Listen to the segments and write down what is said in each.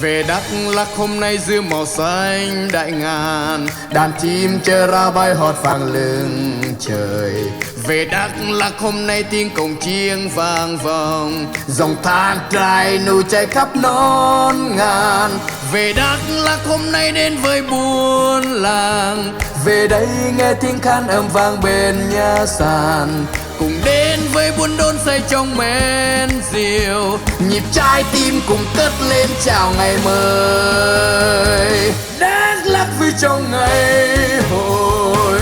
Về Đắk Lắk hôm nay giữa màu xanh đại ngàn, đàn chim chờ ra bay hót vang lưng trời. Về Đắk Lắk hôm nay tiếng cồng chiêng vang vọng, dòng thang trải nụ chạy khắp non ngàn. Về Đắk Lắk hôm nay đến với buôn làng, về đây nghe tiếng khan âm vang bên nhà sàn. Cùng đến với buôn đôn say trong men rượu, nhịp trái tim cùng cất lên chào ngày mới. Đắk Lắk vui trong ngày hội,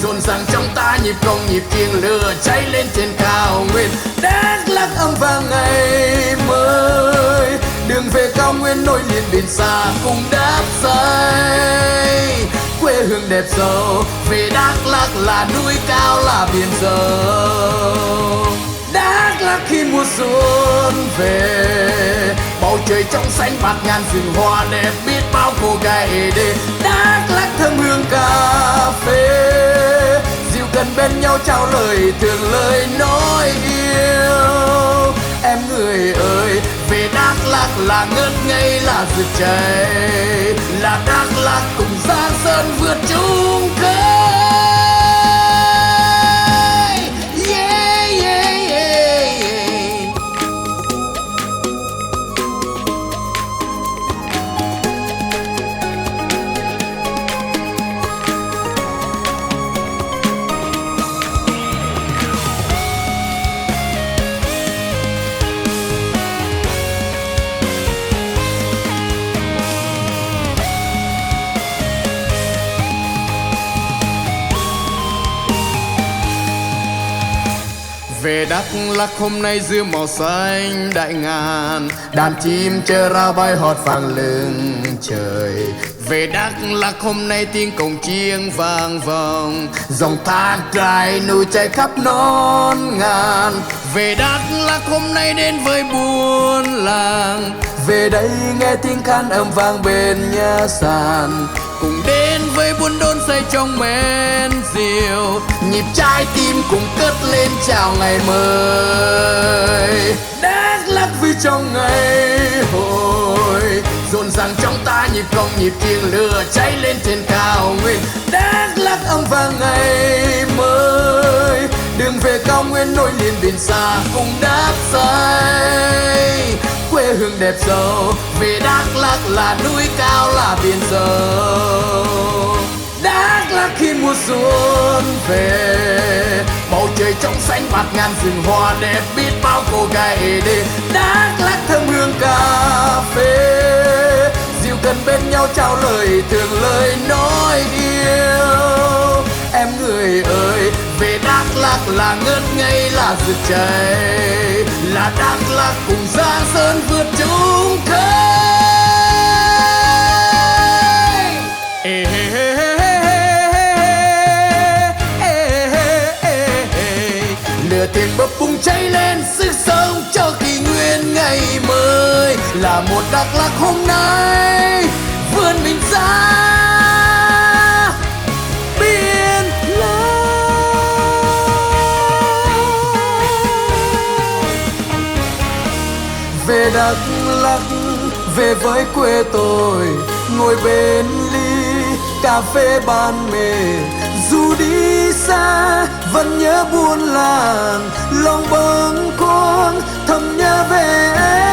rộn ràng trong ta nhịp công nhịp chiêng lửa cháy lên trên cao nguyên. Đắk Lắk âm vang ngày mới, đường về cao nguyên nối liền biển xa cùng đáp say. Quê hương đẹp giàu, về Đắk Lắk là núi cao là biển dâu. Đắk Lắk khi mùa xuân về, bầu trời trong xanh bạt ngàn rừng hoa đẹp biết bao cô gái đến. Đắk Lắk thơm hương cà phê, dịu gần bên nhau trao lời thương lời nói yêu. Em người ơi, về Đắk Lắk là ngất ngây là rực cháy, là Đắk Lắk cùng Giang Sơn vượt chung khơi. Yeah, yeah, yeah, yeah. Về Đắk Lắk hôm nay giữa màu xanh đại ngàn, đàn chim chờ ra bay hót vang lưng trời. Về Đắk Lắk hôm nay tiếng cồng chiêng vang vọng, dòng thang trải nụ chạy khắp non ngàn. Về Đắk Lắk hôm nay đến với buôn làng, về đây nghe tiếng khan âm vang bên nhà sàn. Cùng đến với buôn đôn say trong men rượu, nhịp trái tim cùng cất lên chào ngày mới. Đắk Lắk vui trong ngày hội, rộn ràng trong ta nhịp công nhịp chiêng lửa cháy lên trên cao nguyên. Đắk Lắk âm vang ngày mới, đường về cao nguyên nối liền biển xa cùng đáp say. Quê hương đẹp giàu, về Đắk Lắk là núi cao là biển dâu. Đắk Lắk khi mùa xuân về, bầu trời trong xanh bạt ngàn rừng hoa đẹp biết bao cô gái đến. Đắk Lắk thơm hương cà phê, dịu gần bên nhau trao lời thương lời nói yêu. Em người ơi, về Đắk Lắk là ngất ngây là rực cháy, là Đắk Lắk cùng Giang Sơn vượt chung khơi. Lửa tiền bập bùng cháy lên sức sống cho kỷ nguyên ngày mới, là một Đắk Lắk hôm nay vươn mình ra biển lớn. Về Đắk Lắk về với quê tôi, ngồi bên ly cà phê ban mê. Dù đi xa vẫn nhớ buôn làng, lòng bâng khuâng thầm nhớ về em.